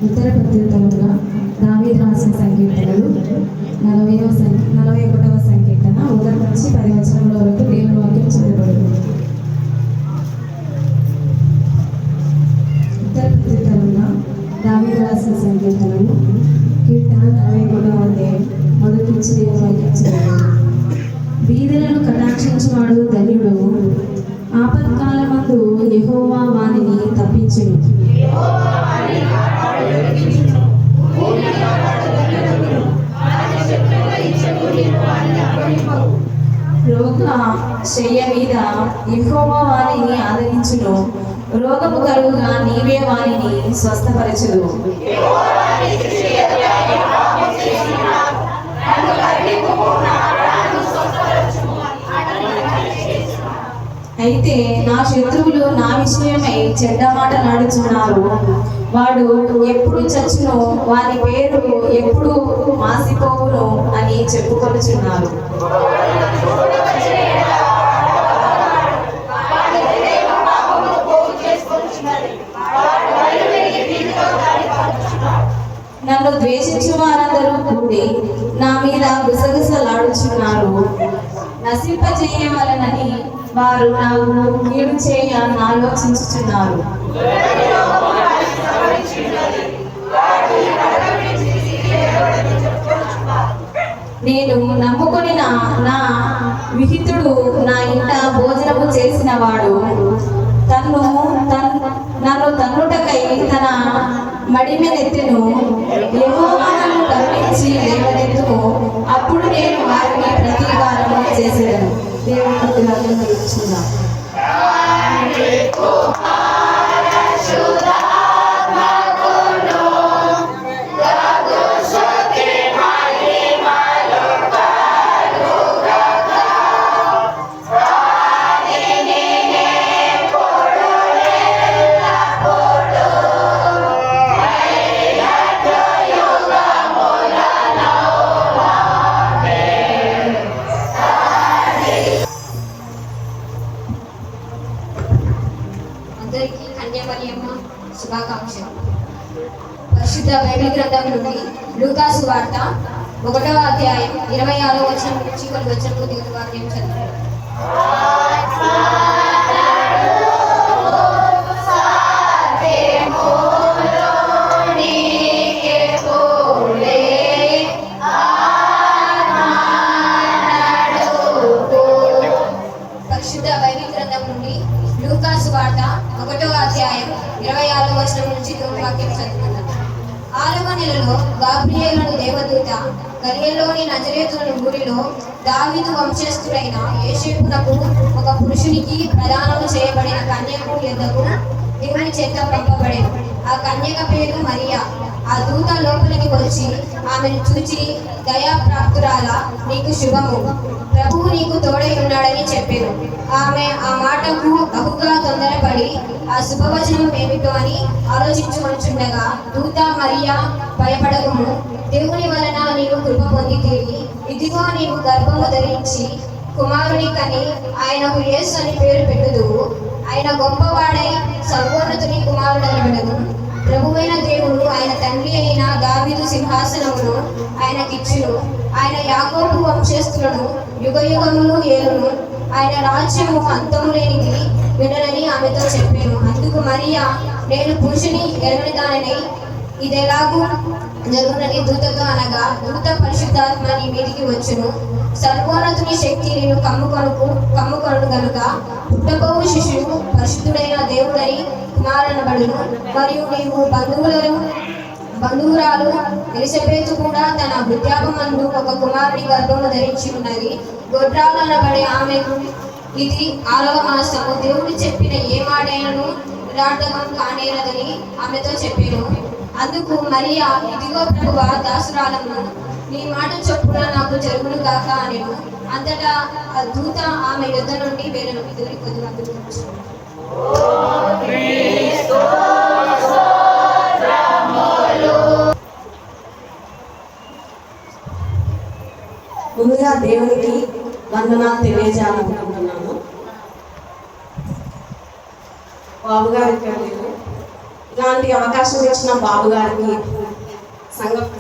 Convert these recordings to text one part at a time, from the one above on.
ఉత్తర ప్రత్యుత్తరంగా దావీదు రాసిన సంకీర్తనలు 41వ సంకీర్తన 1 నుంచి 10 వచనముల వరకు దేవుని వాక్యం చదవబడుతుంది. ఉత్తర ప్రత్యుత్తరంగా దావీదు రాసిన సంకీర్తనలు కీర్తన 41వ అధ్యాయం 1 నుంచి దేవుని వాక్యం చదవబడుతుంది. బీదలను కటాక్షించువాడు ధన్యుడు, ఆపత్కాలమందు యెహోవా వానిని తప్పించును. రోగ శయ్య మీద యెహోవా వానిని ఆదరించును, రోగము కలుగుగా నీవే వానిని స్వస్థపరచుదు. అయితే నా శత్రువులు నా విషయమై చెడ్డ మాటలాడుచున్నారు. వాడు ఎప్పుడు చచ్చును, వాని పేరు ఎప్పుడు మాసిపోవును అని చెప్పుకొనుచున్నారు. నన్ను ద్వేషించు వారందరూ కూడి నా మీద గుసగుసలాడుచున్నారు. నశింపజేయవలనని వారు నాకు కీడు చేయ ఆలోచించుచున్నారు. నేను నమ్ముకొని నా విహితుడు నా ఇంట భోజనము చేసిన వాడు నన్ను తన్నుటకై తన మడిమెనెత్తెను. యెహోవా నన్ను కరుణించి లేవనెత్తును, అప్పుడు నేను వారిని ప్రతీకారము చేసేదను. దేవుని కృపను తెలుసుకుందాం. అందరికీ కన్యామరియమ్మ శుభాకాంక్షలు. పరిశుద్ధ బైబిల్ గ్రంథం నుండి లూకా సువార్త 1వ అధ్యాయం 26వ వచనం నుంచి కొన్ని వచనములు దేవుని వాక్యం చదువుతారు. పరిశుద్ధ బైబిల్ గ్రంథం నుండి లూకా సువార్త 1వ అధ్యాయం 26వ వచనం నుంచి దేవుని వాక్యం చదువుకుందాం. 6వ నెలలో గాబ్రియేలు దేవదూత గలిలయలోని నజరేతు ఊరిలో దావీదు వంశస్థుడైన యోసేపునకు ఒక పురుషునికి ప్రదానము చేయబడిన కన్యకు యొద్దకు దేవుని చేత పంపబడెను. ఆ కన్యక పేరు మరియా. ఆ దూత లోపలికి వచ్చి ఆమెను చూచి, దయాప్రాప్తురాల, నీకు శుభము, ప్రభువు నీకు తోడై ఉన్నాడని చెప్పాను. ఆమె ఆ మాటకు బహుగా తొందరపడి ఆ శుభవచనం ఏమిటో అని ఆలోచించుకొనుచుండగా దూత మరియా, భయపడకుము, దేవుని వలన నీవు కృప పొందితివి. ఇదిగో నీవు గర్భము ధరించి కుమారుని కని ఆయనకు యేసు అని పేరు పెట్టుదువు. ఆయన గొప్పవాడై సర్వోన్నతుని కుమారుడనబడను. ప్రభువైన దేవుడు ఆయన తండ్రి అయిన దావీదు సింహాసనమును ఆయనకిచ్చును. ఆయన యాకోబు వంశస్థులను యుగయుగములు ఏలును. ఆయన రాజ్యము అంతము లేనిది విననని ఆమెతో చెప్పాను. అందుకు మరియా, నేను పురుషుని ఎరుగని దానినై ఇదెలాగూ జరుగునని దూతతో అనగా, దూత పరిశుద్ధాత్మ నీ మీదికి వచ్చును, సర్వోన్నతుని శక్తి నేను కమ్ముకొను గనుక పుట్టబోవు శిశువు పరిశుద్ధుడైన దేవుడని కుమారనబడును. మరియు నీవు బంధువురాలు ఎలిజబెతు కూడా తన వృద్ధాపమందు ఒక కుమారుని గర్భము ధరించి ఉన్నది. గొడ్రాలు అనబడే ఆమెకు ఇది 6వ మాసము. దేవుడు చెప్పిన ఏ మాటైనను నిరార్థకం కానేరదని ఆమెతో చెప్పాను. అందుకు మరియా, ఇదిగో ప్రభువా, దాసురాలము, నీ మాట చొప్పున నాకు జరుగును గాక అనెను. అంతటా ఆ దూత ఆమె యుద్ధ నుండి వెళ్ళను. దేవుని కొద్ది వందలు. ముందుగా దేవునికి వందనాలు బాబుగారికి నా ఇలాంటి అవకాశం ఇచ్చిన బాబు గారికి,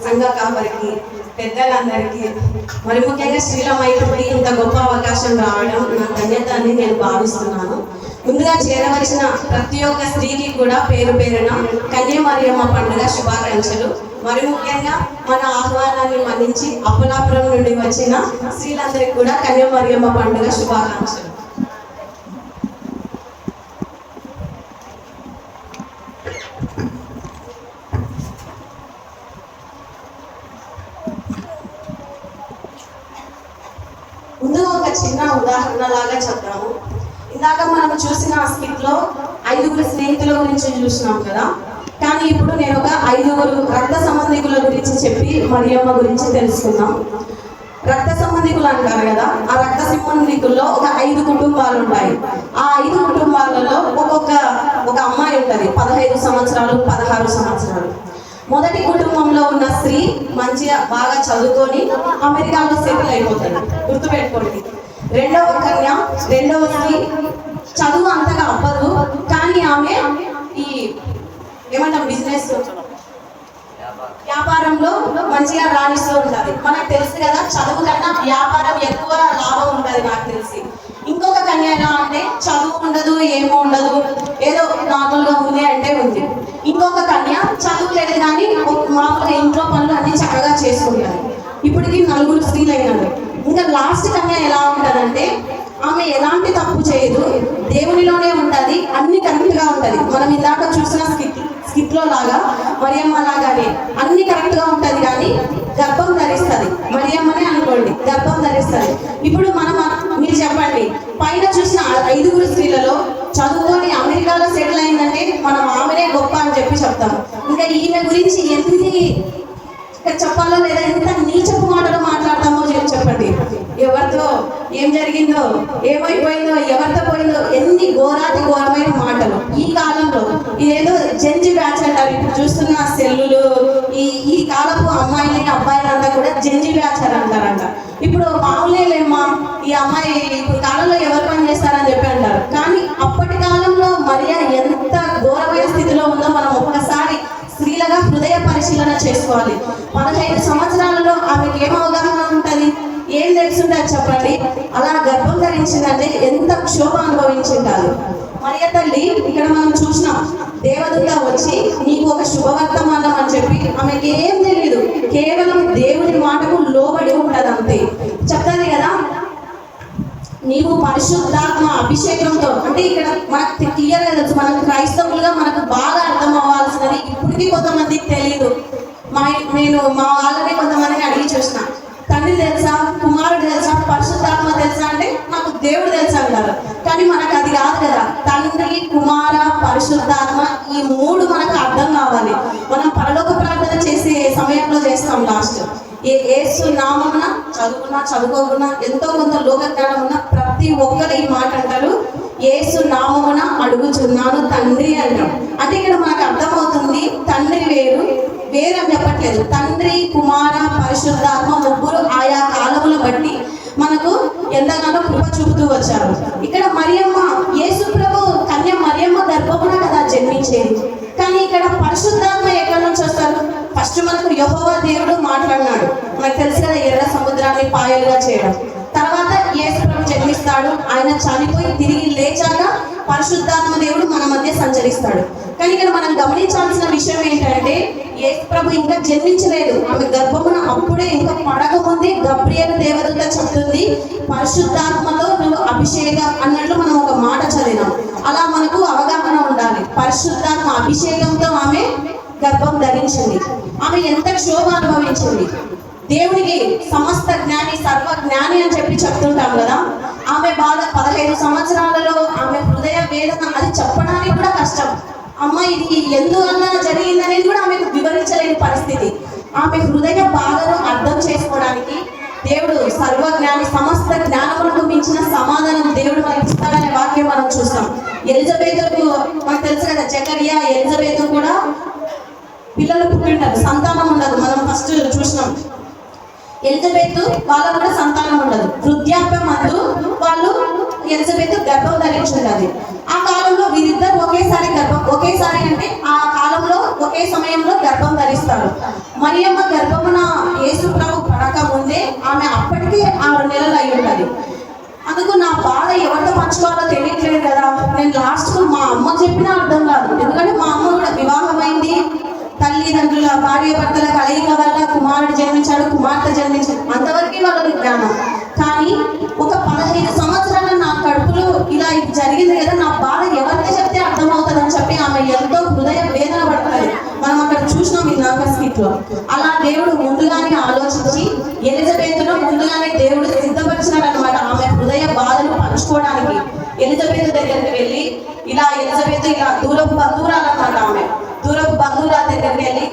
సంఘ కాపరికి, పెద్దలందరికీ, మరి ముఖ్యంగా శ్రీలమైపుకి ఇంత గొప్ప అవకాశం రావడం నా ధన్యత అని నేను భావిస్తున్నాను. ముందుగా చేరవలసిన ప్రతి ఒక్క స్త్రీకి కూడా పేరు పేరున కన్యామరియమ్మ పండుగ శుభాకాంక్షలు. మరి ముఖ్యంగా మన ఆహ్వానాన్ని మన్నించి అప్పలాపురం నుండి వచ్చిన స్త్రీలందరికీ కూడా కన్యామరియమ్మ పండుగ శుభాకాంక్షలు. ముందుగా ఒక చిన్న ఉదాహరణ లాగా చెప్తాము. ఇందాక మనం చూసిన స్కిట్ లో 5 స్నేహితుల గురించి చూసినాం కదా, కానీ ఇప్పుడు నేను ఒక 5 రక్త సంబంధికుల గురించి చెప్పి మరియమ్మ గురించి తెలుసుకుందాం. రక్త సంబంధికులు అంటారు కదా, ఆ రక్త సంబంధికుల్లో ఒక 5 కుటుంబాలు ఉంటాయి. ఆ 5 కుటుంబాలలో ఒక అమ్మాయి ఉంటుంది, 15 సంవత్సరాలు 16 సంవత్సరాలు. మొదటి కుటుంబంలో ఉన్న స్త్రీ మంచిగా బాగా చదువుకొని అమెరికాలో సెటిల్ అయిపోతుంది, గుర్తుపెట్టుకోండి. రెండవ స్త్రీ చదువు అంతగా అవ్వదు, కానీ ఆమె ఈ ఏమంటాం బిజినెస్ వ్యాపారంలో మంచిగా రాణిస్తూ ఉంటుంది. మనకు తెలుసు కదా, చదువు కన్నా వ్యాపారం ఎక్కువ లాభం ఉంటుంది నాకు తెలిసి. ఇంకొక కన్య ఎలా అంటే చదువు ఉండదు, ఏమో ఉండదు, ఏదో నార్మల్గా ఉంది అంటే ఉంది. ఇంకొక కన్య చదువు లేదు కానీ మామూలుగా ఇంట్లో పనులు అన్ని చక్కగా చేసుకుంటారు. ఇప్పటికి 4 స్త్రీలు అయినారు. ఇంకా లాస్ట్ కన్య ఎలా ఉంటుందంటే ఆమె ఎలాంటి తప్పు చేయదు, దేవునిలోనే ఉంటుంది, అన్ని కరెక్ట్గా ఉంటుంది. మనం ఇందాక చూసిన స్కిట్లో లాగా మరియమ్మ లాగానే అన్ని కరెక్ట్గా ఉంటుంది, కానీ గర్భం ధరిస్తుంది. మరియమ్మనే అనుకోండి, గర్భం ధరిస్తుంది. ఇప్పుడు మీరు చెప్పండి, పైన చూసిన 5 స్త్రీలలో చదువుకొని అమెరికాలో సెటిల్ అయిందంటే మనం ఆమెనే గొప్ప అని చెప్తాము. ఇంకా ఈమె గురించి ఎన్ని చెప్పాలో లేదా ఎంత నీచపు మాటలు మాట్లాడతామో చెప్పండి. ఎవరితో ఏం జరిగిందో, ఏమైపోయిందో, ఎవరితో పోయిందో, ఎన్ని ఘోరమైన మాటలు. ఈ కాలంలో ఇదేదో జెంజి బ్యాచ్ అంటారు. ఇప్పుడు చూస్తున్న సెల్లులు, ఈ కాలపు అమ్మాయిలని అబ్బాయిలంతా కూడా జెంజి బ్యాచ్ అని అంటారంట. ఇప్పుడు మామూలేమా, ఈ అమ్మాయి ఇప్పుడు కాలంలో ఎవరు పని చేస్తారని చెప్పి అంటారు. కానీ అప్పటి కాలంలో మరియా ఎంత ఘోరమైన స్థితిలో ఉందో మనం ఒక్కసారి స్త్రీలుగా హృదయ పరిశీలన చేసుకోవాలి. 15 సంవత్సరాలలో ఆమెకి ఏం అవగాహన ఉంటుంది, ఏం తెలుసుంటుంది చెప్పండి. అలా గర్భం ధరించిందంటే ఎంత క్షోభ అనుభవించింటారు. మరియ తల్లి ఇక్కడ మనం చూసినాం, దేవదూత వచ్చి నీకు ఒక శుభవర్తమానం అని చెప్పి ఆమెకి ఏం తెలియదు, కేవలం దేవుని మాటకు లోబడి ఉంటుంది అంతే. చెప్తాది కదా, నీవు పరిశుద్ధాత్మ అభిషేకంతో, అంటే ఇక్కడ మనకు క్లియర్గా తెలుసు, మనకు క్రైస్తవులుగా మనకు బాగా అర్థం అవ్వాల్సినది. ఇప్పటికీ కొంతమందికి తెలియదు. నేను మా వాళ్ళని కొంతమందిని అడిగి చూసిన, తండ్రి తెలుసా, కుమారుడు తెలుసా, పరిశుద్ధాత్మ తెలుసా అంటే నాకు దేవుడు తెలుసా అంటారు. కానీ మనకు అది కాదు కదా, తండ్రి, కుమార, పరిశుద్ధాత్మ, ఈ 3 మనకు అర్థం కావాలి. మనం పరలోక ప్రార్థన చేసే సమయంలో చేస్తాం లాస్ట్. యేసు నామమున చదువుకున్నా చదువుకోకున్నా ఎంతో కొంత లోక జ్ఞానం ఉన్న ప్రతి ఒక్కరు ఈ మాట అంటారు, యేసు నామమున అడుగుచున్నాను తండ్రి అంటాం. అంటే ఇక్కడ మనకు అర్థమవుతుంది, తండ్రి వేరు అని చెప్పట్లేదు. తండ్రి, కుమార, పరిశుద్ధాత్మ 3 ఆయా కాలముల బట్టి మనకు ఎంతగానో కృప చూపుతూ వచ్చారు. ఇక్కడ మరియమ్మ, యేసు ప్రభు కన్య మరియమ్మ గర్భమున కదా జన్మించేది. కానీ ఇక్కడ పరిశుద్ధాత్మ ఎక్కడి నుంచి వస్తారు? ఫస్ట్ మనకు యెహోవా దేవుడు మాట్లాడినాడు, మనకు తెలుసు కదా, ఎర్ర సముద్రాన్ని పాయలుగా చేయడం. తర్వాత యేసు ప్రభు జన్మిస్తాడు, ఆయన చనిపోయి తిరిగి లేచాక పరిశుద్ధాత్మ దేవుడు మన మధ్య సంచరిస్తాడు. కానీ ఇక్కడ మనం గమనించాల్సిన విషయం ఏంటంటే యేసు ప్రభు ఇంకా జన్మించలేదు, ఆమె గర్భమున అప్పుడే ఇంకా పడకముందే గబ్రియేలు దేవదూత చెప్తుంది, పరిశుద్ధాత్మతో నువ్వు అభిషేకం అన్నట్లు మనం ఒక మాట చదివినాం. అలా మనకు అవగాహన ఉండాలి. పరిశుద్ధాత్మ అభిషేకంతో ఆమె గర్భం ధరించింది. ఆమె ఎంత క్షోభ అనుభవించింది. దేవుడికి సమస్త జ్ఞాని, సర్వ జ్ఞాని అని చెప్పి చెప్తుంటాం కదా. ఆమె బాధ 15 సంవత్సరాలలో ఆమె హృదయ వేదన, అది చెప్పడానికి కూడా కష్టం. అమ్మ ఇది ఎందువల్ల జరిగిందనేది కూడా ఆమెకు వివరించలేని పరిస్థితి. ఆమె హృదయ బాధను అర్థం చేసుకోవడానికి దేవుడు సర్వజ్ఞాని, సమస్త జ్ఞానములకు మించిన సమాధానం దేవుడు మనకి ఇస్తాడనే వాక్యం మనం చూస్తాం. ఎలిజబెతుకు మనకు తెలుసు కదా, జకరియా, ఎలిజబెతు కూడా పిల్లలు పుట్టింటారు, సంతానం ఉండదు. మనం ఫస్ట్ చూసినాం. ఎలిజబెత్ వాళ్ళకు కూడా సంతానం ఉండదు. వృద్ధాప్యం అందు వాళ్ళు ఎలిజబెత్ గర్భం ధరించుండదు. ఆ కాలంలో వీరిద్దరు ఒకేసారి అంటే ఆ కాలంలో ఒకే సమయంలో గర్భం ధరిస్తారు. మరియమ్మ గర్భమున యేసు ప్రభు పడక ముందే ఆమె అప్పటికే 6 నెలలు అయి ఉంటది. అందుకు నా బాధ ఎవరితో పంచుకోవాలో తెలియట్లేదు కదా. నేను లాస్ట్కు మా అమ్మ చెప్పినా అర్థం కాదు. ఎందుకంటే మా అమ్మ కూడా వివాహమైంది, తల్లిదండ్రుల భార్య భర్తల కలయిక వల్ల కుమారుడు జన్మించాడు, కుమార్తె జన్మించాడు, అంతవరకు వాళ్ళకి జ్ఞానం. కానీ ఒక 15 సంవత్సరాల నా కడుపులో ఇలా ఇది జరిగింది కదా, నా బాధ ఎవరితో చెప్తే అర్థమవుతుంది అని చెప్పి ఆమె ఎంతో హృదయ వేదన పడుతుంది. మనం అక్కడ చూసినాం ఈ నాగస్కిట్లో. అలా దేవుడు ముందుగానే ఆలోచించి ఎలిజబెత్ను ముందుగానే దేవుడు సిద్ధపరిచినాడు అనమాట. ఆమె హృదయ బాధను పంచుకోవడానికి ఎలిజబెత్ దగ్గరికి వెళ్ళి ఎలిజబెత్ దూరపు బంధువురాలన్నమాట. ఆమె దూరపు బంధువురాల దగ్గరికి వెళ్ళి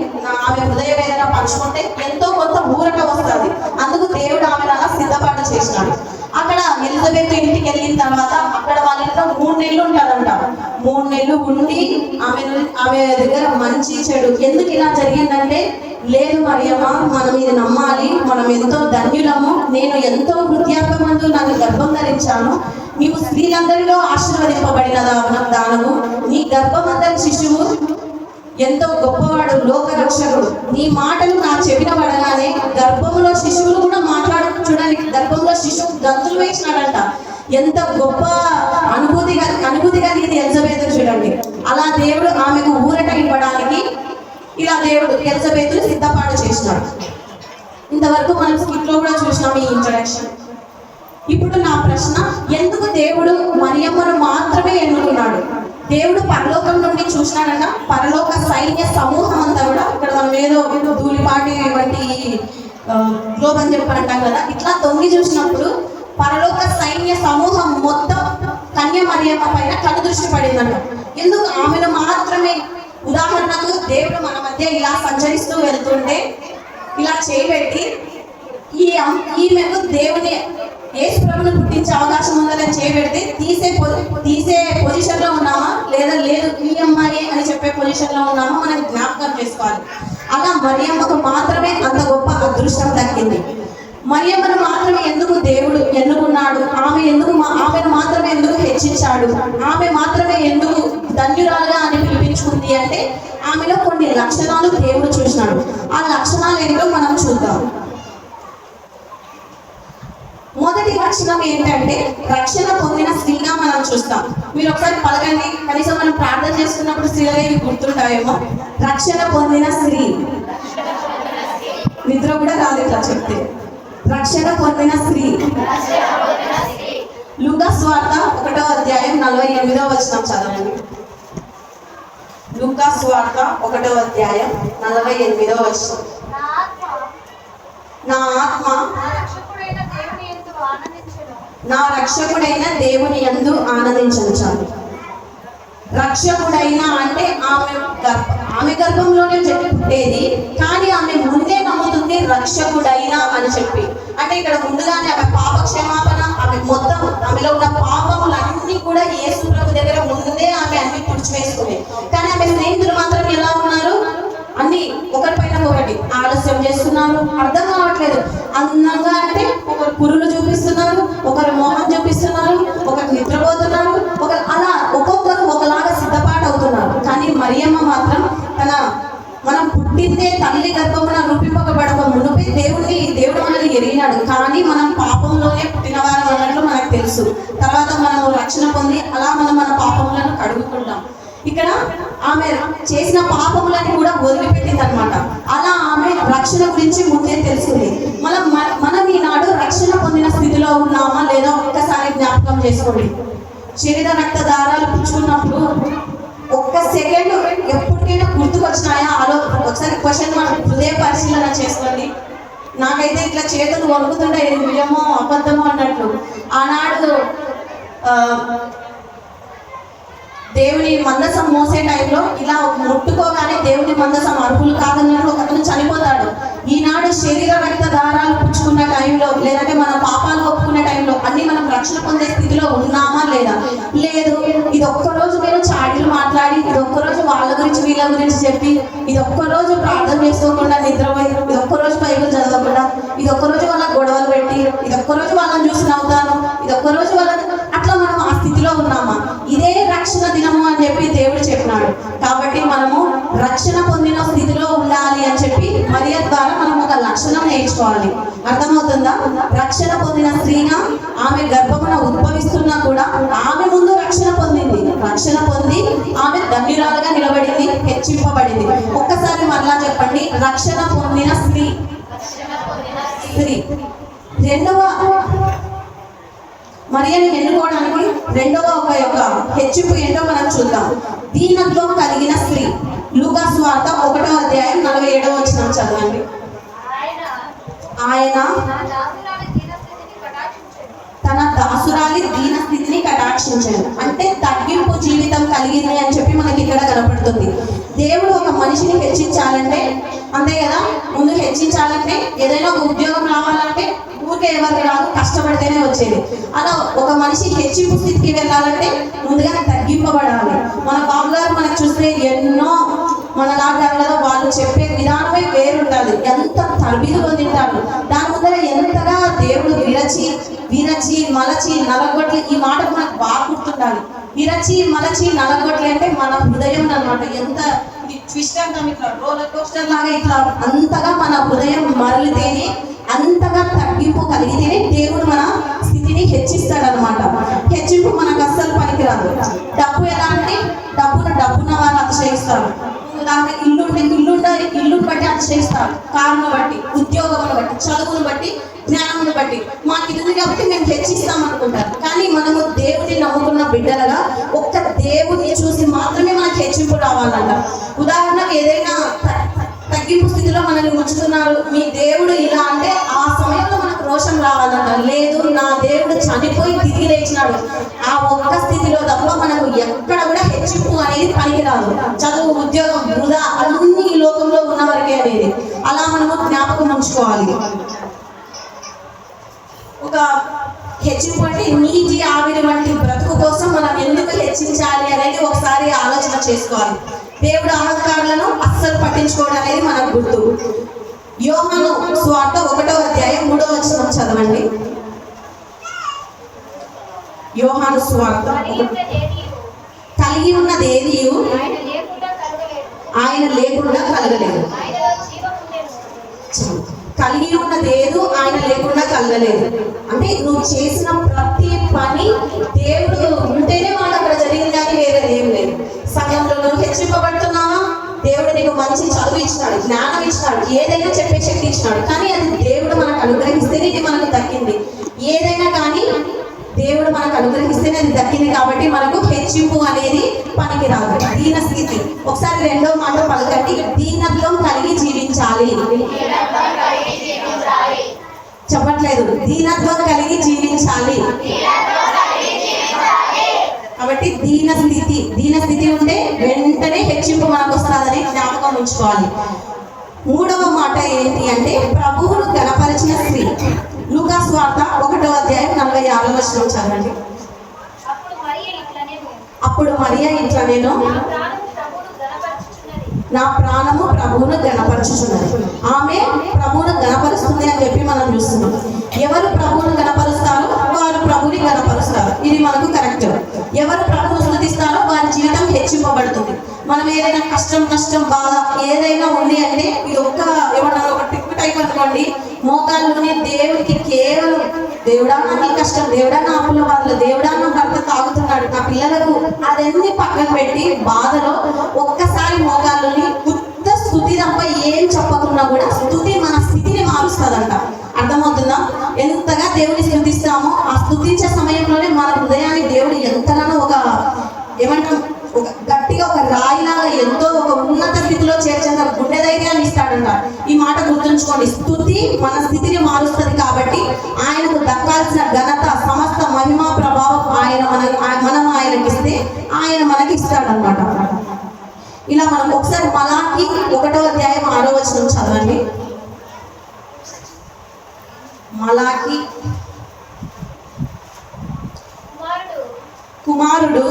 ఆమె హృదయ వేదన పంచుకుంటే ఎంతో కొంత ఊరట వస్తుంది. అందుకు దేవుడు ఆమెను అలా సిద్ధపాటు చేసినాడు. అక్కడ ఎలిజబెత్ ఇంటికి వెళ్ళిన తర్వాత అక్కడ వాళ్ళ ఇంట్లో 3 నెలలు ఉంటారంట. 3 నెలలు ఉండి ఆమె దగ్గర మంచి చెడు ఎందుకు ఇలా జరిగిందంటే, లేదు మరియమ్మ, మనం ఇది నమ్మాలి, మనం ఎంతో ధన్యులము, నేను ఎంతో వృద్ధాప్యమందు నన్ను గర్భం ధరించాను, నీవు స్త్రీలందరిలో ఆశీర్వదింపబడిన దానము, నీ గర్భమందరి శిశువు ఎంతో గొప్పవాడు, లోక రక్షకుడు, నీ మాటలు నా చెవిన పడగానే గర్భంలో శిశువులు కూడా చూడడానికి గర్భంలో శిశువు గంతులు వేసినాడంట. ఎంత గొప్ప అనుభూతి కలిగింది ఎలిజబెత్ చూడండి. అలా దేవుడు ఆమెకు ఊరట ఇవ్వడానికి దేవుడు ఎలిజబెత్ను సిద్ధపాటు చేసినాడు. ఇంతవరకు మనం స్కిట్లో కూడా చూసినాం ఈ ఇంట్రడక్షన్. ఇప్పుడు నా ప్రశ్న, ఎందుకు దేవుడు మరియమ్మను మాత్రమే ఎన్నుకున్నాడు? దేవుడు పరలోకం నుండి చూసినాడన్న పరలోక సైన్య సమూహం అంతా కూడా, ఇక్కడ మనం ఏదో ధూళిపాటి వంటి గ్లోబ్ అని చెప్పి అంటాం కదా, ఇట్లా తొంగి చూసినప్పుడు పరలోక సైన్య సమూహం మొత్తం కన్య మరియమ్మ పైన కను దృష్టి పడిందంట. ఎందుకు ఆమెను మాత్రమే? ఉదాహరణకు దేవుడు మన మధ్య ఇలా సంచరిస్తూ వెళ్తుంటే ఇలా చేయబెట్టి ఈమెకు దేవుని యేసు ప్రభువును పుట్టించే అవకాశం ఉందని చేయబెడితే తీసే పొజిషన్లో ఉన్నామా లేదా లేదు ఈ అమ్మాయి అని చెప్పే పొజిషన్లో ఉన్నామా మనం జ్ఞాపకం చేసుకోవాలి. అలా మరియమ్మకు మాత్రమే అంత గొప్ప అదృష్టం దక్కింది. మరియమ్మను మాత్రమే ఎందుకు దేవుడు ఎన్నుకున్నాడు? ఆమెను మాత్రమే ఎందుకు హెచ్చించాడు? ఆమె మాత్రమే ఎందుకు ధన్యురాలుగా అని పిలిపించుకుంది అంటే, ఆమెలో కొన్ని లక్షణాలు దేవుడు చూసినాడు. ఆ లక్షణాలు ఏంటో మనం చూద్దాం. మొదటి లక్షణం ఏంటంటే, రక్షణ పొందిన స్త్రీగా మనం చూస్తాం. మీరు ఒకసారి పలకండి, కనీసం మనం ప్రార్థన చేస్తున్నప్పుడు స్త్రీలనేవి గుర్తుంటాయేమో. రక్షణ పొందిన స్త్రీ. నిద్ర కూడా రాదు ఇట్లా చెప్తే. రక్షణ పొందిన స్త్రీ. లూకా సువార్త 1వ అధ్యాయం 48వ వచనం చదవండి. లూకా సువార్త 1వ అధ్యాయం 48వ వచనం. నా ఆత్మ నా రక్షకుడైన దేవుని యందు ఆనందించను. రక్షకుడైన అంటే ఆమె గర్భంలోనే పుట్టేది, కానీ ఆమె ముందే నమ్ముతుంది రక్షకుడైన అని చెప్పి. అంటే ఇక్కడ ముందుగానే ఆమె పాప క్షమాపణ, ఆమెలో ఉన్న పాపములన్నీ కూడా యేసు ప్రభు దగ్గర ముందే ఆమె అన్ని తుడిచివేసుకునే. కానీ ఆమె స్నేహితులు మాత్రం ఎలా ఉన్నారు? అన్ని ఒకరిపైన ఒకటి ఆలస్యం చేస్తున్నారు, అర్థం కావట్లేదు. అందంగా అంటే ఒకరు పురులు చూపిస్తున్నారు, ఒకరు మోహం చూపిస్తున్నారు, ఒకరు నిద్రపోతున్నారు, అలా ఒక్కొక్కరు ఒకలాగా సిద్ధపాటు అవుతున్నారు. కానీ మరియమ్మ మాత్రం మనం పుట్టిందే తల్లి గర్భమున రూపింపబడక మునుపే దేవుడు మనల్ని ఎరిగినాడు. కానీ మనం పాపంలోనే పుట్టిన వారు అన్నట్లు మనకు తెలుసు. తర్వాత మనం రక్షణ పొంది అలా మనం మన పాపములను కడుగుకుంటాం. ఇక్కడ ఆమె చేసిన పాపములని కూడా వదిలిపెట్టింది అనమాట. అలా ఆమె రక్షణ గురించి ముందే తెలుసుకుంది. మనం ఈనాడు రక్షణ పొందిన స్థితిలో ఉన్నామా లేదా ఒక్కసారి జ్ఞాపకం చేసుకోండి. శరీర రక్త దారాలు పుచ్చుకున్నప్పుడు ఒక్క సెకండ్ ఎప్పటికైనా గుర్తుకొచ్చినాయా? ఒకసారి క్వశ్చన్ మనం హృదయ పరిశీలన చేసుకోండి. నాకైతే ఇట్లా చేతులు వణుకుతుంటే ఇది నిజమో అబద్ధమో అన్నట్లు. ఆనాడు దేవుని మందసం మోసే టైంలో ఇలా ముట్టుకోగానే దేవుని మందసం అర్హులు కాదన్నట్లు ఒకతను చనిపోతాడు. ఈనాడు శరీర రక్త దారాలు పుచ్చుకున్న టైంలో లేదంటే మన పాపాలు ఒప్పుకునే టైంలో అన్ని మనం రక్షణ పొందే స్థితిలో ఉన్నామా లేదా? లేదు. ఇది ఒక్కరోజు మీరు చాడీలు మాట్లాడి, ఇది ఒక్కరోజు వాళ్ళ గురించి వీళ్ళ గురించి చెప్పి, ఇది ఒక్కరోజు ప్రార్థన చేసుకోకుండా నిద్రపోయి, ఇది ఒక్కరోజు బైబిల్ చదవకుండా, ఇది ఒక్కరోజు ఒక్కరోజు వాళ్ళని చూసి నవ్వుతాను, ఇది ఒక్కరోజు వాళ్ళని, అట్లా మనం ఆ స్థితిలో ఉన్నామా? ఇదే రక్షణ దినము అని చెప్పి దేవుడు చెప్పినాడు. కాబట్టి మనము రక్షణ పొందిన స్థితిలో ఉండాలి అని చెప్పి మరియ ద్వారా మనం ఒక లక్షణం నేర్చుకోవాలి. అర్థమవుతుందా? రక్షణ పొందిన స్త్రీగా ఆమె గర్భమున ఉద్భవిస్తున్నా కూడా ఆమె ముందు రక్షణ పొందింది. రక్షణ పొంది ఆమె ధన్యురాలుగా నిలబడింది, హెచ్చింపబడింది. ఒక్కసారి మరలా చెప్పండి, రక్షణ పొందిన స్త్రీ. రెండవ మరియని ఎన్నుకోవడానికి రెండవ ఒక యొక్క హెచ్చింపు ఏంటో మనం చూద్దాం. దీనత్వం కలిగిన స్త్రీ. లూకా సువార్త 1వ అధ్యాయం 47వ వచనం చదవండి. ఆయన తన దాసురాలి దీన స్థితిని కటాక్షించాడు. అంటే తగ్గింపు జీవితం కలిగింది అని చెప్పి మనకి ఇక్కడ కనపడుతుంది. దేవుడు ఒక మనిషిని హెచ్చించాలంటే, అంతే కదా, ముందు హెచ్చించాలంటే ఏదైనా ఒక ఉద్యోగం రావాలంటే ఊరికే ఎవరికి రాదు, కష్టపడితేనే వచ్చేది. అలా ఒక మనిషి హెచ్చింపు స్థితికి వెళ్ళాలంటే ముందుగా తగ్గింపబడాలి. మన బాబు గారు మనకు చూస్తే ఎన్నో మన నాటకాలలో వాళ్ళు చెప్పే విధానమే వేరుంటుంది. ఎంత తరబిదులో తింటారు, దాని ముందర ఎంతగా దేవుడు విరచి మలచి నలగొట్లి. ఈ మాట మనకు బాగా గుర్తుండాలి. విరచి మలచి నలగొట్లి అంటే మన హృదయం అన్నమాట. ఎంత ట్విస్ట్ అంటాం, ఇట్లా రోలర్ కోస్టర్ లాగా ఇట్లా అంతగా మన హృదయం మరలితేనే, అంతగా తగ్గింపు కలిగితేనే దేవుడు మన స్థితిని హెచ్చిస్తాడనమాట. హెచ్చింపు మనకు అస్సలు పనికిరాదు. డబ్బు ఎలా అంటే డబ్బున్న వారు అతిశయిస్తారు. ఉదాహరణకి ఇల్లుని బట్టి అతిశయిస్తారు. కారును బట్టి, ఉద్యోగమును బట్టి, చదువును బట్టి, జ్ఞానమును బట్టి. మాకు ఇది కాబట్టి మేము హెచ్చిస్తాం అనుకుంటారు. కానీ మనము దేవుని నమ్ముకున్న బిడ్డలుగా ఒక్క దేవుని చూసి మాత్రమే మనకు హెచ్చింపు రావాలంట. ఉదాహరణకు ఏదైనా తగ్గింపు స్థితిలో మనల్ని ఉంచుతున్నారు, మీ దేవుడు ఇలా అంటే ఆ సమయంలో మనకు రోషం రావాలంట. లేదు, నా దేవుడు చనిపోయి తిరిగి లేచినాడు, ఆ ఒక్క స్థితిలో తప్ప మనకు ఎక్కడ కూడా హెచ్చింపు అనేది పనికిరాదు. చదువు, ఉద్యోగం వృధా, అన్ని ఈ లోకంలో ఉన్న వరకే అనేది. అలా మనము జ్ఞాపకం ఉంచుకోవాలి. ఒక హెచ్చింపు అంటే నీటి ఆవిరి వంటి బ్రతుకు కోసం మనం ఎందుకు హెచ్చించాలి అనేది ఒకసారి ఆలోచన చేసుకోవాలి. దేవుడు అహంకారులను అస్సలు పట్టించుకోవడం అనేది మనకు గుర్తు. యోహాను సువార్త 1వ అధ్యాయం 3వ వచనం చదవండి. యోహాను సువార్త. కలిగి ఉన్నదేది ఆయన లేకుండా కలగలేదు. కలిగి ఉన్నదేదు ఆయన లేకుండా కలగలేదు. అంటే నువ్వు చేసిన ప్రతి పని దేవుడు ఉంటేనే వాళ్ళు అక్కడ జరిగింది అని వేరేది ఏం లేదు. సంఘంలో నువ్వు హెచ్చింపబడుతున్నావా, దేవుడు నీకు మంచి చదువు ఇచ్చినాడు, జ్ఞానం ఇచ్చినాడు, ఏదైనా చెప్పే శక్తి ఇచ్చినాడు. కానీ అది దేవుడు మనకు అనుగ్రహిస్తేనే ఇది మనకు దక్కింది. ఏదైనా కానీ దేవుడు మనకు అనుగ్రహిస్తేనే అది దక్కింది. కాబట్టి మనకు హెచ్చింపు అనేది పనికి రాదు. దీన స్థితి. ఒకసారి రెండో మాట పలకండి, దీనత్వం కలిగి జీవించాలి. చెప్పట్లేదు, దీనత్వం కలిగి జీవించాలి. కాబట్టి దీన స్థితి ఉంటే వెంటనే హెచ్చింపు మనకు వస్తుందని జ్ఞాపకం ఉంచుకోవాలి. మూడవ మాట ఏంటి అంటే ప్రభువును గణపరిచిన స్త్రీ. లూకా సువార్త 1వ అధ్యాయం 46వ వచనం చదవండి. అప్పుడు మరియ ఇట్లా నేను నా ప్రాణము ప్రభువును గణపరచుచున్నది. ఆమె ప్రభువును గణపరుస్తుంది అని చెప్పి మనం చూస్తున్నాం. ఎవరు ప్రభువును గణపరుస్తారో వారు ప్రభువుని గణపరుస్తారు. ఇది మనకు కరెక్ట్. ఎవరు ప్రభువును స్తుతిస్తారో వారి జీవితం హెచ్చింపబడుతుంది. మనం ఏదైనా కష్టం, నష్టం, బాధ ఏదైనా ఉంది అంటే ఇది ఏమన్నారు, ఒక ట్రిక్ టైప్ అనుకోండి. మోకాల్లోనే దేవుడికి కేవలం దేవుడా నాకు కష్టం, దేవుడా నా అప్పుల బాధలు, దేవుడా నా భర్త తాగుతున్నాడు, నా పిల్లలకు, అదన్నీ పక్కన పెట్టి బాధలో ఒక్కసారి మోకాల్లోని కొత్త స్థుతి తప్ప ఏం చెప్పకున్నా కూడా స్థుతి మన స్థితిని మారుస్తుందంట. అర్థమవుతుందా? ఎంతగా దేవుని స్తుతిస్తామో ఆ స్తుతించే సమయంలోనే మన హృదయాన్ని దేవుడు ఎంతగానో ఏమంటాం, ఒక గట్టిగా ఒక రాయిలాగా ఎంతో ఒక ఉన్నత స్థితిలో చేర్చేంత గుండె ధైర్యాన్ని ఇస్తాడంట. ఈ మాట గుర్తుంచుకోండి. స్తుతి మన స్థితిని మారుస్తుంది. కాబట్టి ఆయనకు దక్కాల్సిన ఘనత, సమస్త మహిమ, ప్రభావం మనం ఆయనకి ఇస్తే ఆయన మనకి ఇస్తాడనమాట. ఇలా మనం ఒకసారి మలాకి 1వ అధ్యాయం 6వ వచనం చదవండి. మలాకి. కుమారుడు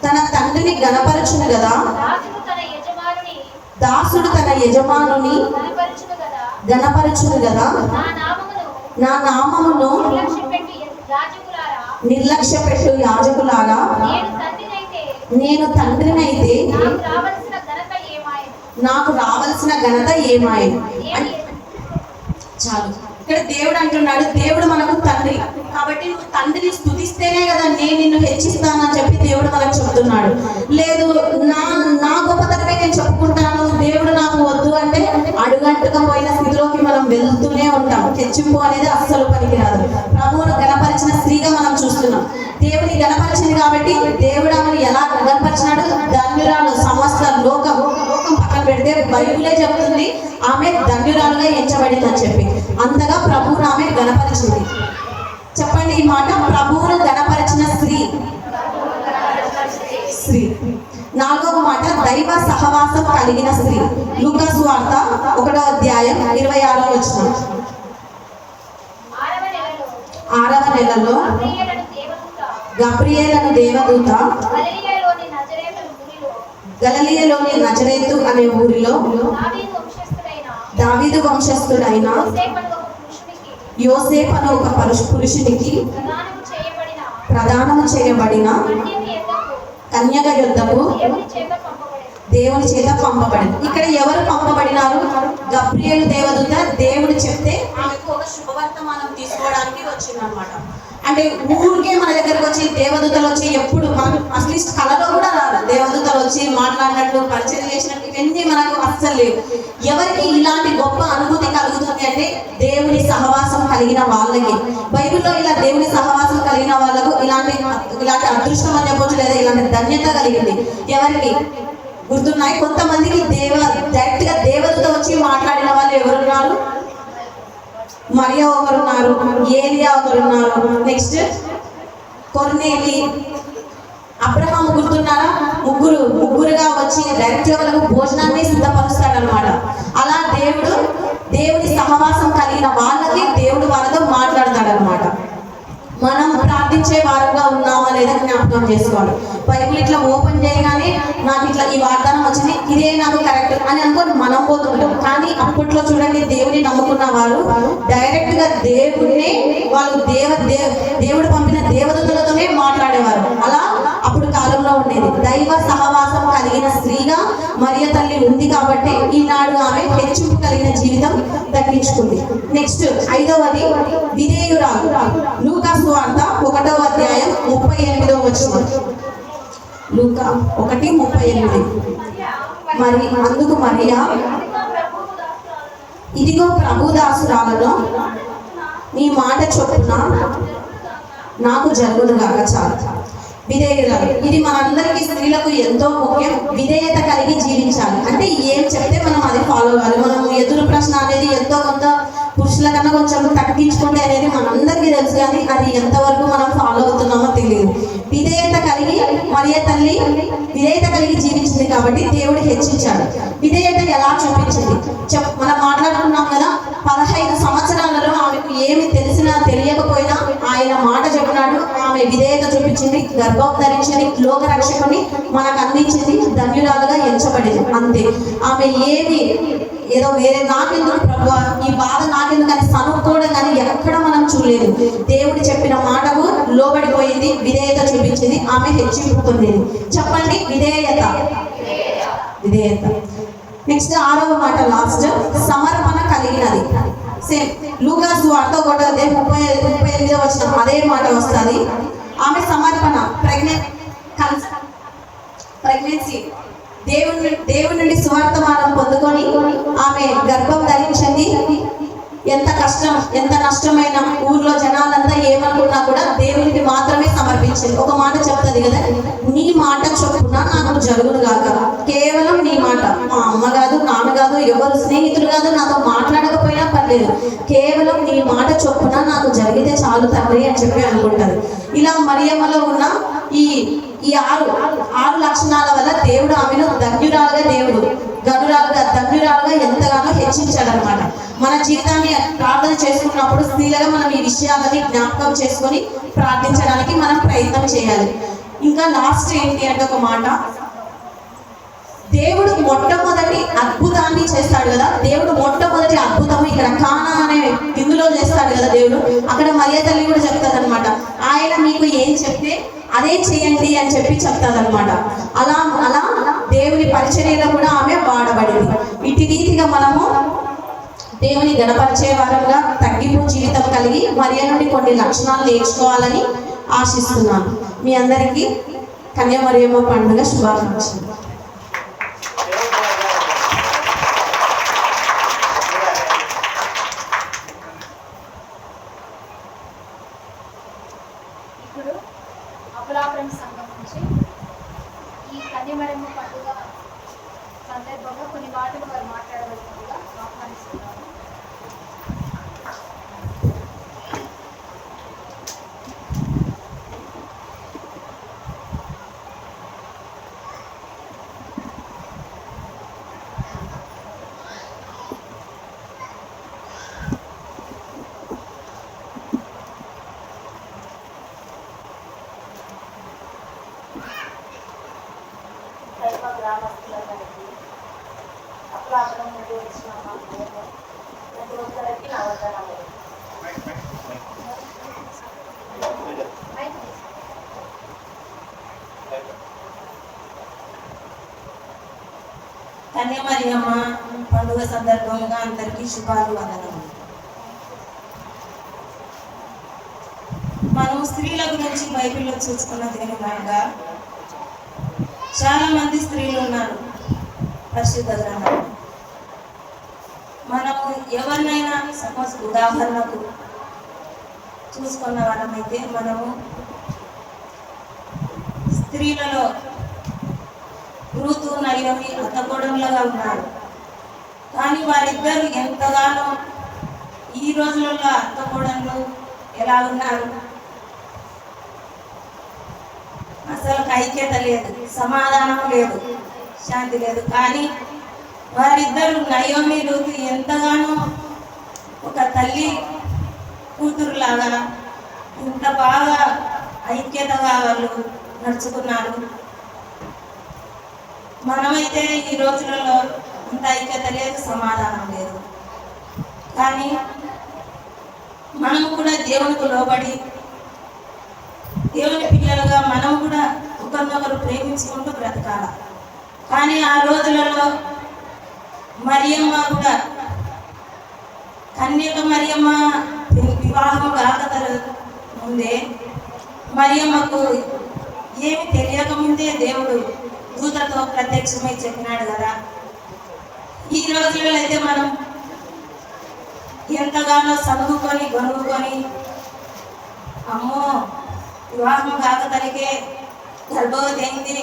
తన తండ్రిని గణపరచును కదా, దాసుడు తన యజమానుని గణపరచును కదా, నా నామమును నిర్లక్ష్య పెట్టు యాజకులారా నేను తండ్రినైతే నాకు రావాల్సిన ఘనత ఏమాయను. చాలు. ఇక్కడ దేవుడు అంటున్నాడు, దేవుడు మనకు తండ్రి కాబట్టి నువ్వు తండ్రిని స్తుతిస్తేనే కదా నేను నిన్ను హెచ్చిస్తానని చెప్పి దేవుడు మనకు చెప్తున్నాడు. లేదు నా గొప్పతనమే నేను చెప్పుకుంటాను, దేవుడు నాకు వద్దు అంటే అడుగంటుగా పోయిన స్థితిలోకి మనం వెళ్తూనే ఉంటాం. హెచ్చింపు అనేది అస్సలు పనికిరాదు. ప్రభువును గణపరిచిన స్త్రీగా మనం చూస్తున్నాం. దేవుని గణపరిచింది కాబట్టి దేవుడు ఆమెను ఎలా గణపరిచినాడు? ధన్యురాలు. సమస్త లోకం పక్కన పెడితే బైబిలే చెప్తుంది ఆమె ధన్యురాలుగా ఎంచబడింది అని చెప్పి. అంతగా ప్రభువును ఆమె గణపరిచింది. చెప్పండి ఈ మాట, ప్రభువును గణపరిచిన స్త్రీ. నాలుగవ మాట, దైవ సహవాసం కలిగిన స్త్రీ. లూకా సువార్త 1వ అధ్యాయం 26వ వచనం. 6వ నెలలో గబ్రియేలను దేవదూత గలిలయలోని నజరేతు అనే ఊరిలో దావీదు వంశస్థుడైన యోసేపు అనే ఒక పురుషునికి ప్రదానము చేయబడిన కన్యక యొద్దకు దేవుని చేత పంపబడింది. ఇక్కడ ఎవరు పంపబడినారు? గబ్రియేలు దేవదూత దేవుడు చెప్తే ఆమెకు ఒక శుభవర్తమానం తీసుకోవడానికి వచ్చిందనమాట. అంటే ఊరికే మన దగ్గరకు వచ్చి దేవదూతలు వచ్చి ఎప్పుడు మనం అట్లీస్ట్ కళలో కూడా రాదు. దేవదూతలు వచ్చి మాట్లాడినట్లు పరిచయం చేసినట్టు ఇవన్నీ మనకు అస్సలు లేవు. ఎవరికి ఇలాంటి గొప్ప అనుభూతి కలుగుతుంది అంటే దేవుని సహవాసం కలిగిన వాళ్ళకి. బైబిల్లో ఇలా దేవుని సహవాసం కలిగిన వాళ్ళకు ఇలాంటి అదృష్టం అని చెప్పొచ్చు, లేదా ఇలాంటి ధన్యత కలిగింది. ఎవరికి గుర్తున్నాయి? కొంతమందికి డైరెక్ట్ గా దేవదూత వచ్చి మాట్లాడిన వాళ్ళు ఎవరున్నారు? మరియా ఒకరున్నారు, ఏలియా ఒకరున్నారు, నెక్స్ట్ కొర్నేలి, అబ్రహాం. గుర్తున్నారా? ముగ్గురుగా వచ్చి డైరెక్ట్ గా వాళ్ళకు భోజనాన్ని సిద్ధపరుస్తాడనమాట. అలా దేవుని సహవాసం కలిగిన వాళ్ళకి దేవుడు వాళ్ళతో మాట్లాడతాడనమాట. మనం ప్రార్థించే వారంగా ఉన్నామా లేదా జ్ఞాపకం చేసుకోవాలి. బైబిల్ ఇట్లా ఓపెన్ చేయగానే నాకు ఇట్లా ఈ వాగ్దానం వచ్చింది, ఇదే నాకు కరెక్ట్ అని అనుకోని మనం పోతుంటాం. కానీ అప్పట్లో చూడండి, దేవుని నమ్ముకున్న వారు డైరెక్ట్ గా దేవుడినే వాళ్ళు దేవుడు పంపిన దేవదూతలతోనే మాట్లాడేవారు. అలా అప్పుడు కాలంలో ఉండేది. దైవ సహవాసం కలిగిన స్త్రీగా మరియ తల్లి ఉంది కాబట్టి ఈనాడు ఆమె హెచ్చింపు కలిగిన జీవితం దక్కించుకుంది. నెక్స్ట్ 5వది విధేయురాలు. లూకా సువార్త 1వ అధ్యాయం 38వ వచనం. లూకా 1:38. మరి అందుకు మరియా, ఇదిగో ప్రభుదాసురాలను, నీ మాట చొప్పున నాకు జరుగునుగాక. చాలు. విధేయురాలు. ఇది మనందరికీ స్త్రీలకు ఎంతో ముఖ్యం. విధేయత కలిగి జీవించాలి. అంటే ఏం చెప్తే మనం అది ఫాలో అవ్వాలి. మనం ఎదురు ప్రశ్న అనేది ఎంతో కొంత పురుషుల కన్నా కొంచెం తగ్గించుకుంటే అనేది మనందరికీ తెలుసు, కానీ అది ఎంతవరకు మనం ఫాలో అవుతున్నామో తెలియదు. విధేయత కలిగి మరియ తల్లి విధేయత కలిగి జీవించింది కాబట్టి దేవుడు హెచ్చించాడు. విధేయత ఎలా చూపించింది? మనం మాట్లాడుకున్నాం కదా, 15 సంవత్సరాలలో ఆమెకు ఏమి తెలిసినా తెలియకపోయినా ఆయన మాట చెప్పినాడు. ఆమె విధేయత చూపించింది, గర్భం ధరించింది, లోక రక్షకుని మనకు అందించింది, ధన్యురాలుగా ఎంచబడింది. అంతే. ఆమె ఏదో వేరే నాకెందుకు ప్రభు, ఈ బాధ నాకెందుకు అని సనుక్కోవడం కానీ ఎక్కడ మనం చూడలేదు. దేవుడు చెప్పిన మాటకు లోబడిపోయింది, విధేయత చూపించింది, ఆమె హెచ్చింపు పొందింది. చెప్పండి, విధేయత. నెక్స్ట్ 6వ మాట, లాస్ట్, సమర్పణ కలిగినది. సేమ్ లూకా సువార్త 1వ అధ్యాయం 38వ వచనం అదే మాట వస్తుంది. ఆమె సమర్పణ, ప్రెగ్నెన్సీ, దేవుడి నుండి సువార్తమానం పొందుకొని ఆమె గర్భం ధరించింది. ఎంత కష్టం, ఎంత నష్టమైన ఊర్లో జనాలంతా ఏమనుకున్నా కూడా దేవునికి మాత్రమే సమర్పించింది. ఒక మాట చెప్తుంది కదా, నీ మాట చొప్పున నాకు జరుగును గాక. కేవలం నీ మాట. మా అమ్మ కాదు, నాన్న కాదు, ఎవరు స్నేహితులు కాదు, నాతో మాట్లాడకపోయినా పర్లేదు, కేవలం నీ మాట చొప్పున నాకు జరిగితే చాలు తండ్రి అని చెప్పి అనుకుంటారు. ఇలా మరియమ్మలో ఉన్న ఈ 6 లక్షణాల వల్ల దేవుడు ఆమెను ధన్యురాలుగా, ధన్యురాలుగా ఎంతగానో హెచ్చించాడనమాట. మన జీవితాన్ని ప్రార్థన చేసుకున్నప్పుడు స్త్రీలుగా మనం ఈ విషయాలని జ్ఞాపకం చేసుకొని ప్రార్థించడానికి మనం ప్రయత్నం చేయాలి. ఇంకా లాస్ట్ ఏంటి అంటే ఒక మాట, దేవుడు మొట్టమొదటి అద్భుతాన్ని చేస్తాడు కదా. దేవుడు మొట్టమొదటి మొట్టమొదటి అద్భుతం ఇక్కడ కానా అనే ఇందులో చేస్తాడు కదా దేవుడు. అక్కడ మరియ తల్లి కూడా చెప్తాది అనమాట, ఆయన మీకు ఏం చెప్తే అదే చేయండి అని చెప్పి చెప్తాదనమాట. అలా అలా దేవుని పరిచర్యలో కూడా ఆమె వాడబడింది. ఇటు రీతిగా మనము దేవుని గణపరిచే వారంగా తగ్గింపు జీవితం కలిగి మరియ నుండి కొన్ని లక్షణాలు నేర్చుకోవాలని ఆశిస్తున్నాను. మీ అందరికీ కన్యా మరియమ్మ పండుగ శుభాకాంక్షలు. ఇప్పుడు అమలాపురం సంఘం నుంచి ఈ కన్యమరమ్మ పండుగ సందర్భంగా కొన్ని మాటలు వారు మాట్లాడవలసిందిగా ఆహ్వానిస్తున్నారు. గ్రామస్తులందరికీ అమలాపురం నుండి వచ్చిన ప్రతి ఒక్కరికి నా వందనాలు. కన్యా మరియమ్మ పండుగ సందర్భంగా అందరికీ శుభాలు వందనములు. మనం స్త్రీల గురించి బైబిల్లో చూసుకున్నది ఏమనగా చాలా మంది స్త్రీలు ఉన్నారు పరిశుద్ధ గ్రంథంలో. మనము ఎవరినైనా సపోజ్ ఉదాహరణకు చూసుకున్న వాళ్ళమైతే మనము స్త్రీలలో రూతు నయోమి అత్తకోడళ్ళగా ఉన్నారు. కానీ వారిద్దరు ఎంతగానో ఈ రోజులలో అత్తకోడళ్ళు ఎలా ఉన్నారు, అసలు ఐక్యత లేదు, సమాధానం లేదు, శాంతి లేదు. కానీ వారిద్దరు నయోమి రూతు ఎంతగానో ఒక తల్లి కూతురులాగా ఇంత బాగా ఐక్యతగా వాళ్ళు నడుచుకున్నారు. మనమైతే ఈ రోజులలో అంత ఐక్యత లేదు, సమాధానం లేదు. కానీ మనము కూడా దేవునికి లోబడి దేవుని పిల్లలుగా మనం కూడా ఒకరినొకరు ప్రేమించుకుంటూ బ్రతకాల. కానీ ఆ రోజులలో మరియమ్మ కూడా కన్యక మరియమ్మ వివాహం కాక ముందే మరియమ్మకు ఏమి తెలియకముందే దేవుడు దూతతో ప్రత్యక్షమై చెప్పినాడు కదా. ఈ రోజులలో అయితే మనం ఎంతగానో చదువుకొని గొనుగుకొని అమ్మో వివాహం కాక తనకే గర్భవతి అయింది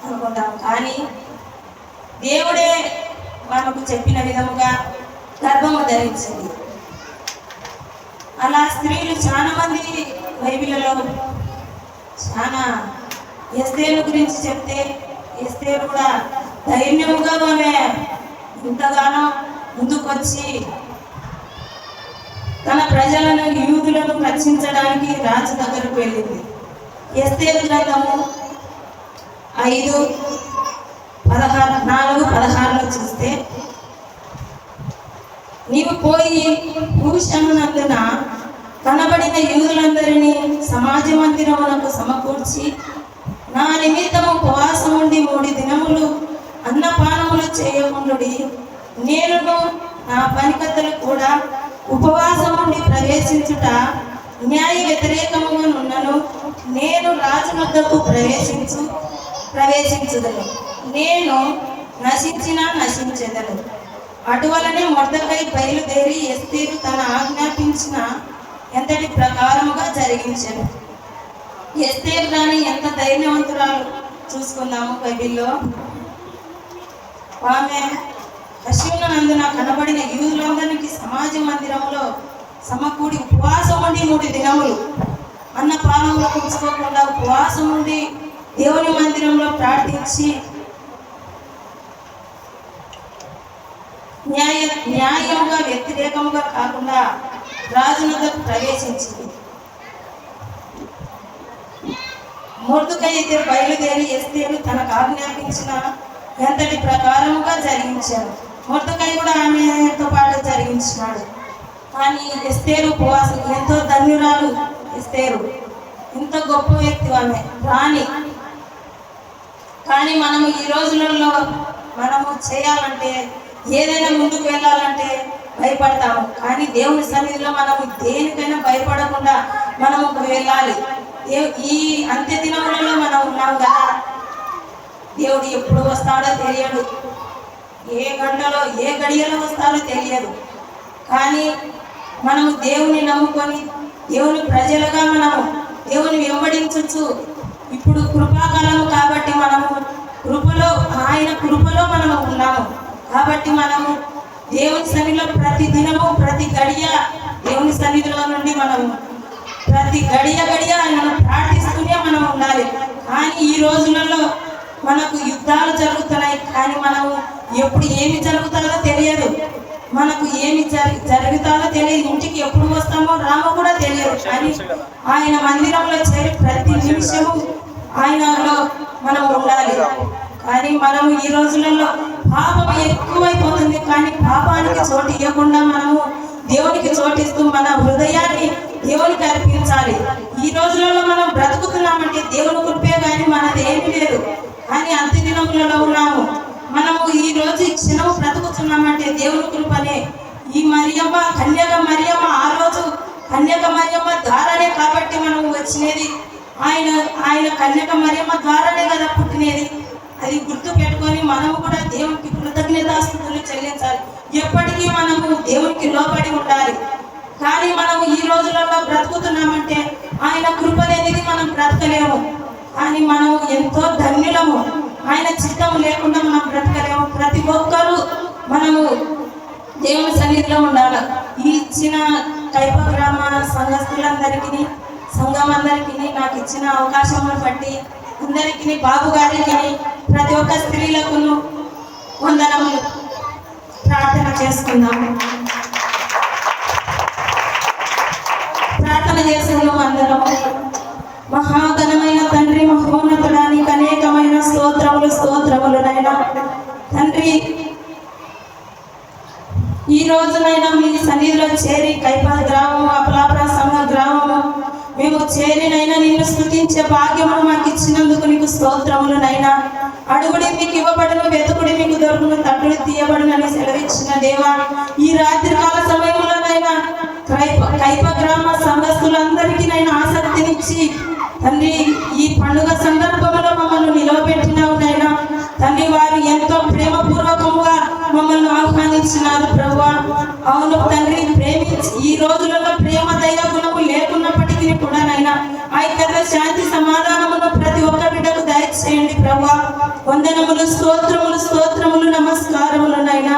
అనుకుంటాం. కానీ దేవుడే మనకు చెప్పిన విధముగా గర్భము ధరించింది. అలా స్త్రీలు చాలా మంది బైబిల్లో చాలా ఎస్తేరు గురించి చెప్తే ఎస్తేరు కూడా ధైర్యముగా ఆమె ఇంతగానో ముందుకొచ్చి తన ప్రజలను యూదులను రక్షించడానికి రాజు దగ్గరకు వెళ్ళింది. ఎస్తేరు గ్రంథము 4:16 చూస్తే, నీవు పోయి భూషణునందున కనబడిన యూదులందరినీ సమాజ మందిరమునకు సమకూర్చి నా నిమిత్తము ఉపవాసం ఉండి 3 దినములు అన్నపానములు చేయకుండుడి. నేనును నా పనికత్తలు కూడా ఉపవాసం ఉండి ప్రవేశించుట న్యాయ వ్యతిరేకముగా నున్నను. నేను రాజు వద్దకు ప్రవేశించుదను, నేను నశించెదను. అటువలనే మొర్దెకై బయలుదేరి ఎస్తేరు తన ఆజ్ఞాపించిన ఎంతటి ప్రకారముగా జరిగించాను. ఎస్తేరు రాణి ఎంత ధైర్యవంతురాలు చూసుకుందాము బైబిల్లో. ఆమె అశ్వినందున కనబడిన యూదులందరికీ సమాజ మందిరంలో సమకూడి ఉపవాసం ఉండి 3 దినములు అన్నపానములు పుచ్చుకోకుండా ఉపవాసం ఉండి దేవుని మందిరంలో ప్రార్థించి న్యాయముగా వ్యతిరేకముగా కాకుండా రాజునకు ప్రవేశించింది. మొర్దెకై అయితే బయలుదేరి ఎస్తేరు తనకు ఆజ్ఞాపించిన ఎంతటి ప్రకారముగా జరిగించారు. మొర్దెకై కూడా ఆమెతో పాటు జరిగించినాడు. కానీ ఎస్తేరు ఉపవాసం, ఎంతో ధన్యురాలు ఎస్తేరు, ఎంతో గొప్ప వ్యక్తి ఆమె, రాణి. కానీ మనము ఈ రోజులలో మనము చేయాలంటే, ఏదైనా ముందుకు వెళ్ళాలంటే భయపడతాము. కానీ దేవుని సన్నిధిలో మనము దేనికైనా భయపడకుండా మనము వెళ్ళాలి. ఈ అంత్య దినములలో మనం ఉన్నాం కదా, దేవుడు ఎప్పుడు వస్తాడో తెలియదు, ఏ గంటలో ఏ గడియలో వస్తాడో తెలియదు. కానీ మనము దేవుని నమ్ముకొని దేవుని ప్రజలుగా మనము దేవుని వెంబడించచ్చు. ఇప్పుడు కృపాకాలము కాబట్టి మనము కృపలో, ఆయన కృపలో మనము ఉన్నాము. కాబట్టి మనము దేవుని సన్నిధిలో ప్రతి దినము ప్రతి గడియ దేవుని సన్నిధిలో నుండి మనము ప్రతి గడియ ఆయనను ప్రార్థిస్తూనే మనం ఉండాలి. కానీ ఈ రోజులలో మనకు యుద్ధాలు జరుగుతున్నాయి, కానీ మనము ఎప్పుడు ఏమి జరుగుతుందో తెలియదు, మనకు ఏమి జరుగుతుందో తెలియదు, ఇంటికి ఎప్పుడు వస్తామో రామో కూడా తెలియదు. కానీ ఆయన మందిరంలో చేరి ప్రతి నిమిషము ఆయనలో మనం ఉండాలి. కానీ మనము ఈ రోజులలో పాపం ఎక్కువైపోతుంది, కానీ పాపానికి చోటు ఇవ్వకుండా మనము దేవునికి చోటిస్తూ మన హృదయాన్ని దేవునికి అర్పించాలి. ఈ రోజులలో మనం బ్రతుకుతున్నామంటే దేవుని కృపే, కానీ మనది ఏమీ లేదు. కానీ అంత్య దినములలో ఉన్నాము, మనము ఈ రోజు ఈ క్షణం బ్రతుకుతున్నామంటే దేవుని కృపనే. ఈ మరియమ్మ, కన్యక మరియమ్మ, ఆ రోజు కన్యక మరియమ్మ ద్వారానే కాబట్టి మనం వచ్చినది, ఆయన కన్యక మరియమ్మ ద్వారానే కదా పుట్టినది. అది గుర్తు పెట్టుకొని మనము కూడా దేవునికి కృతజ్ఞతాస్తుతులు చెల్లించాలి. ఎప్పటికీ మనము దేవునికి లోబడి ఉండాలి. కానీ మనము ఈ రోజులలో బ్రతుకుతున్నామంటే ఆయన కృప అనేది మనం బ్రతకలేము. కానీ మనము ఎంతో ధన్యులము, ఆయన చిత్తము లేకుండా మనం బ్రతకలేము. ప్రతి ఒక్కరూ మనము దేవుని సన్నిధిలో ఉండాలి. ఈ ఇచ్చిన కైప గ్రామ సంఘస్థులందరికీ, సంఘం అందరికీ, నాకు ఇచ్చిన అవకాశమును బట్టి అందరికీ, బాబు గారికి, ప్రతి ఒక్క స్త్రీలకును వందనములు. ప్రార్థన చేసుకుందాము. ప్రార్థన చేసుకుందాం అందరము. మహాఘనమైన తండ్రి, మహోన్నతుడా, నీకు అనేకమైన స్తోత్రములు నైనా తండ్రి. ఈ రోజునైనా మీ సన్నిధిలో చేరి కైపా గ్రామము, అపలాపుర సంఘ గ్రామము మేము చేరినైనా నిన్ను స్తుతించే భాగ్యమును మాకు ఇచ్చినందుకు నీకు స్తోత్రములు నైనా. అడుగుడి మీకు ఇవ్వబడును, వెతుకుడి మీకు దొరుకును, తట్టుడి తీయబడునని సెలవిచ్చిన దేవా, ఈ రాత్రికాల సమయంలోనైనా కైప గ్రామ సంఘస్థులందరికీ నైనా ఆసక్తినిచ్చి తండ్రి, ఈ పండుగ సందర్భంలో మమ్మల్ని నిలవబెట్టినావు నైనా తండ్రి. వారు ఎంతో ప్రేమపూర్వకంగా మమ్మల్ని ఆహ్వానించినారు ప్రభువా. అవును తండ్రి, ప్రేమించి ఈ రోజులలో ప్రేమ దయ గుణము లేకున్నప్పటికీ కూడా నైనా ఐక్యత, శాంతి, సమాధానమును ప్రతి ఒక్క బిడ్డకు దయచేయండి ప్రభువా. వందనములు, స్తోత్రములు, నమస్కారములు నైనా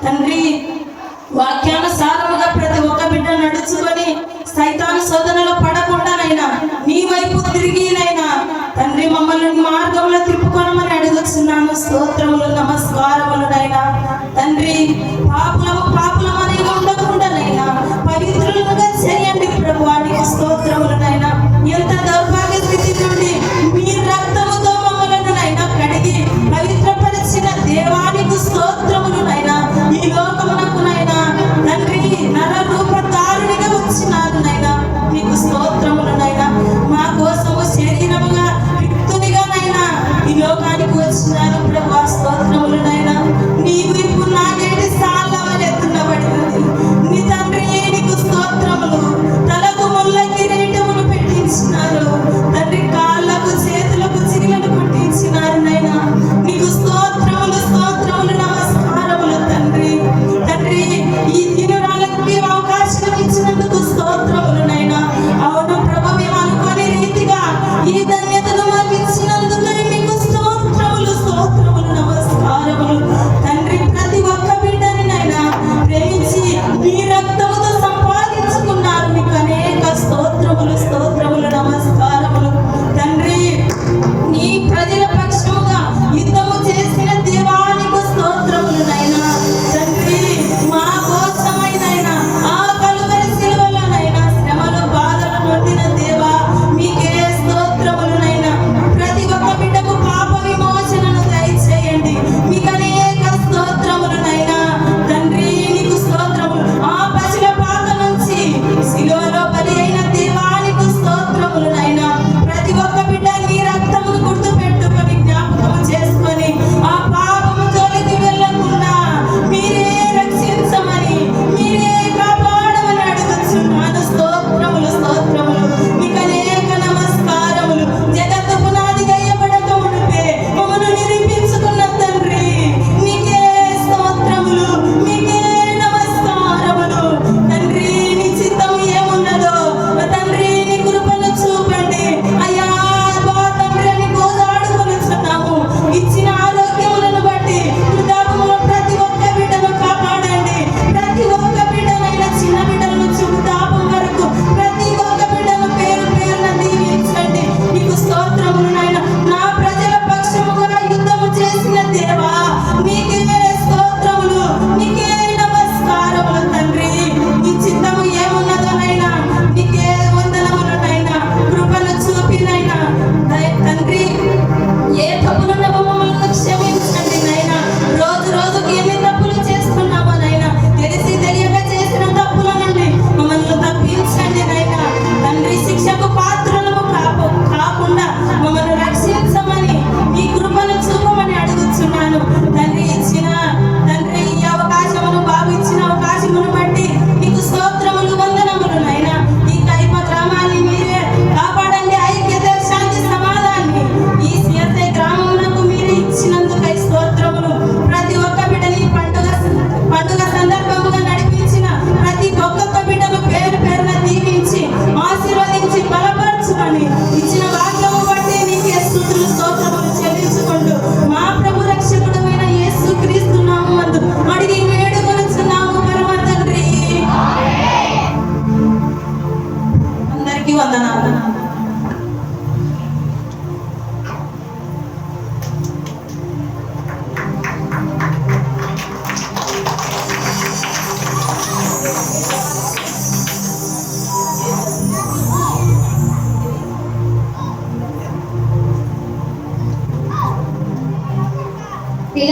తండ్రి. వాక్యానుసారముగా ప్రతి ఒక్క బిడ్డ నడుచుకొని సైతాను శోధనలో పడకుండానైనా నీ వైపు తిరిగినైనా తండ్రి మమ్మల్ని మార్గంలో తిప్పుకోనమని అడుగుతున్నాము. స్తోత్రములు, నమస్కారములు నైనా తండ్రి. పాపులమని ఉండకుండానైనా పవిత్రులుగా చేయండి ప్రభువా. నీకు స్తోత్రములు నైనా. ఎంత దౌర్భాగ్య స్థితి నుండి మీ రక్తముతో మమ్మలను నైనా కడిగి పవిత్రపరిచిన దేవానికి స్తోత్రములు నైనా. ఈ లోకమునకు నైనా తండ్రి నర రూపధారునిగా వచ్చినారు నైనా, నీకు స్తోత్రములు నైనా. మా కోసము శరీరముగా రిక్తునిగా నైనా ఈ లోకానికి వచ్చినారు ప్రభువా. స్తోత్రములు నైనా. నీ వైపు నాగేటి సాలవని ఎత్తునబడింది,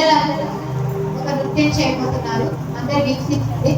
పిల్లలందరూ ఒక నృత్యం చేయబోతున్నారు. అందరు వీక్షించండి.